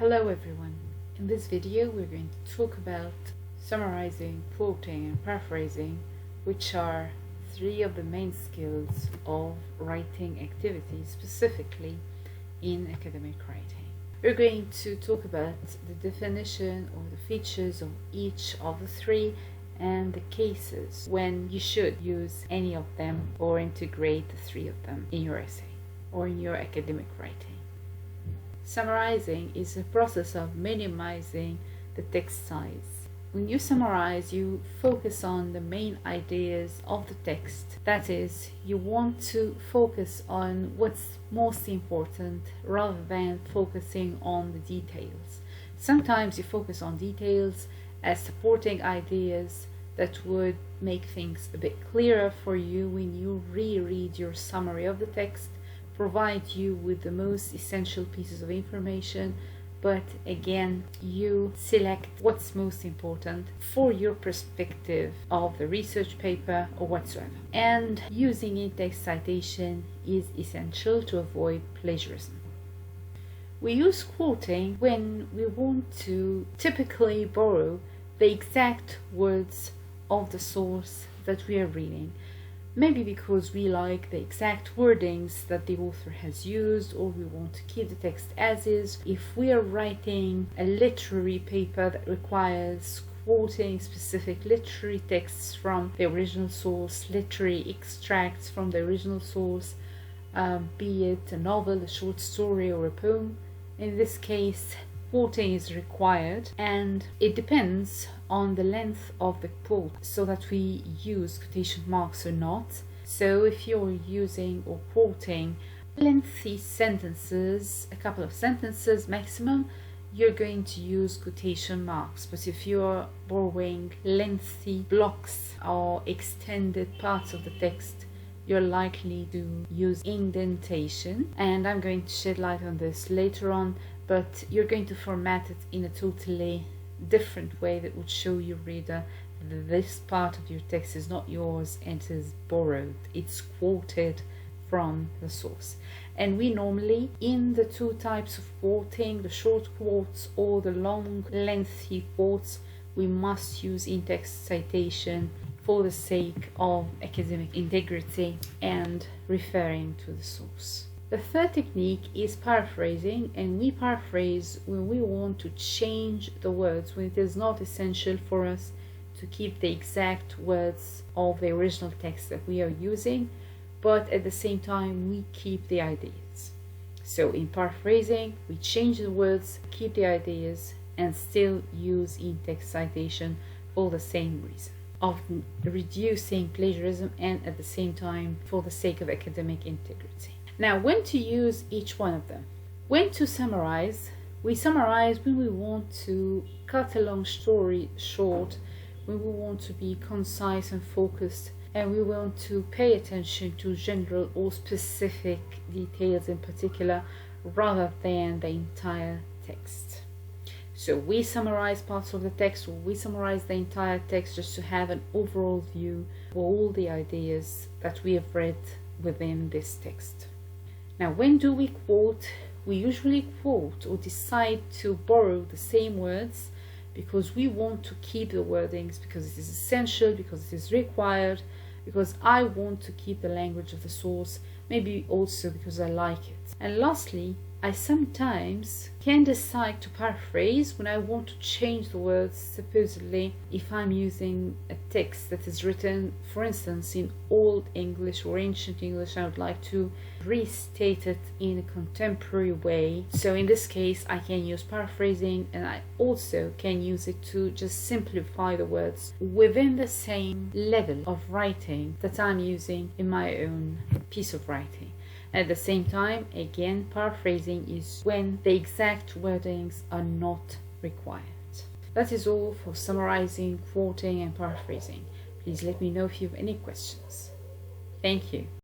Hello everyone. In this video we're going to talk about summarizing, quoting and paraphrasing, which are three of the main skills of writing activities, specifically in academic writing. We're going to talk about the definition or the features of each of the three and the cases when you should use any of them or integrate the three of them in your essay or in your academic writing. Summarizing is a process of minimizing the text size. When you summarize, you focus on the main ideas of the text. That is, you want to focus on what's most important rather than focusing on the details. Sometimes you focus on details as supporting ideas that would make things a bit clearer for you when you reread your summary of the text, provide you with the most essential pieces of information, but again you select what's most important for your perspective of the research paper or whatsoever. And using in-text citation is essential to avoid plagiarism. We use quoting when we want to typically borrow the exact words of the source that we are reading. Maybe because we like the exact wordings that the author has used, or we want to keep the text as is. If we are writing a literary paper that requires quoting specific literary texts from the original source, literary extracts from the original source, be it a novel, a short story, or a poem, in this case quoting is required, and it depends on the length of the quote so that we use quotation marks or not. So if you're using or quoting lengthy sentences, a couple of sentences maximum, you're going to use quotation marks. But if you're borrowing lengthy blocks or extended parts of the text, you're likely to use indentation, and I'm going to shed light on this later on, but you're going to format it in a totally different way that would show your reader that this part of your text is not yours and is borrowed. It's quoted from the source. And we normally, in the two types of quoting, the short quotes or the long lengthy quotes, we must use in-text citation for the sake of academic integrity and referring to the source. The third technique is paraphrasing, and we paraphrase when we want to change the words, when it is not essential for us to keep the exact words of the original text that we are using, but at the same time we keep the ideas. So in paraphrasing, we change the words, keep the ideas, and still use in-text citation for the same reason of reducing plagiarism and at the same time for the sake of academic integrity. Now, when to use each one of them. When to summarize. We summarize when we want to cut a long story short, when we want to be concise and focused, and we want to pay attention to general or specific details in particular rather than the entire text. So we summarize parts of the text, or we summarize the entire text just to have an overall view of all the ideas that we have read within this text. Now, when do we quote? We usually quote or decide to borrow the same words because we want to keep the wordings, because it is essential, because it is required, because I want to keep the language of the source, maybe also because I like it. And lastly, I sometimes can decide to paraphrase when I want to change the words. Supposedly, if I'm using a text that is written, for instance, in Old English or Ancient English, I would like to restate it in a contemporary way. So in this case, I can use paraphrasing, and I also can use it to just simplify the words within the same level of writing that I'm using in my own piece of writing. At the same time, again, paraphrasing is when the exact wordings are not required. That is all for summarizing, quoting, and paraphrasing. Please let me know if you have any questions. Thank you.